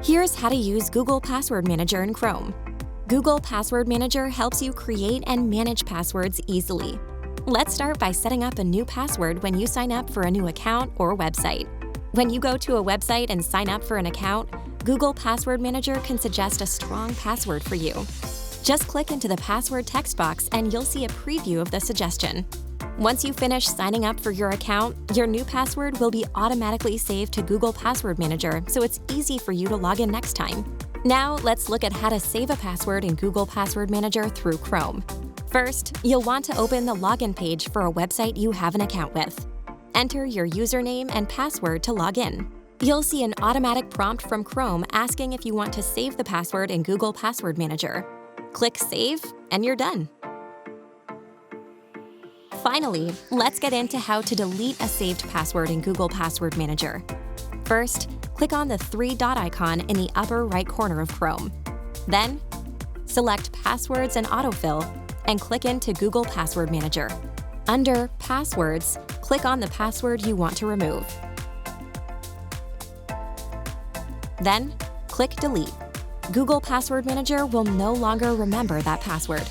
Here's how to use Google Password Manager in Chrome. Google Password Manager helps you create and manage passwords easily. Let's start by setting up a new password when you sign up for a new account or website. When you go to a website and sign up for an account, Google Password Manager can suggest a strong password for you. Just click into the password text box and you'll see a preview of the suggestion. Once you finish signing up for your account, your new password will be automatically saved to Google Password Manager, so it's easy for you to log in next time. Now, let's look at how to save a password in Google Password Manager through Chrome. First, you'll want to open the login page for a website you have an account with. Enter your username and password to log in. You'll see an automatic prompt from Chrome asking if you want to save the password in Google Password Manager. Click Save, and you're done. Finally, let's get into how to delete a saved password in Google Password Manager. First, click on the three-dot icon in the upper right corner of Chrome. Then, select Passwords and Autofill and click into Google Password Manager. Under Passwords, click on the password you want to remove. Then, click Delete. Google Password Manager will no longer remember that password.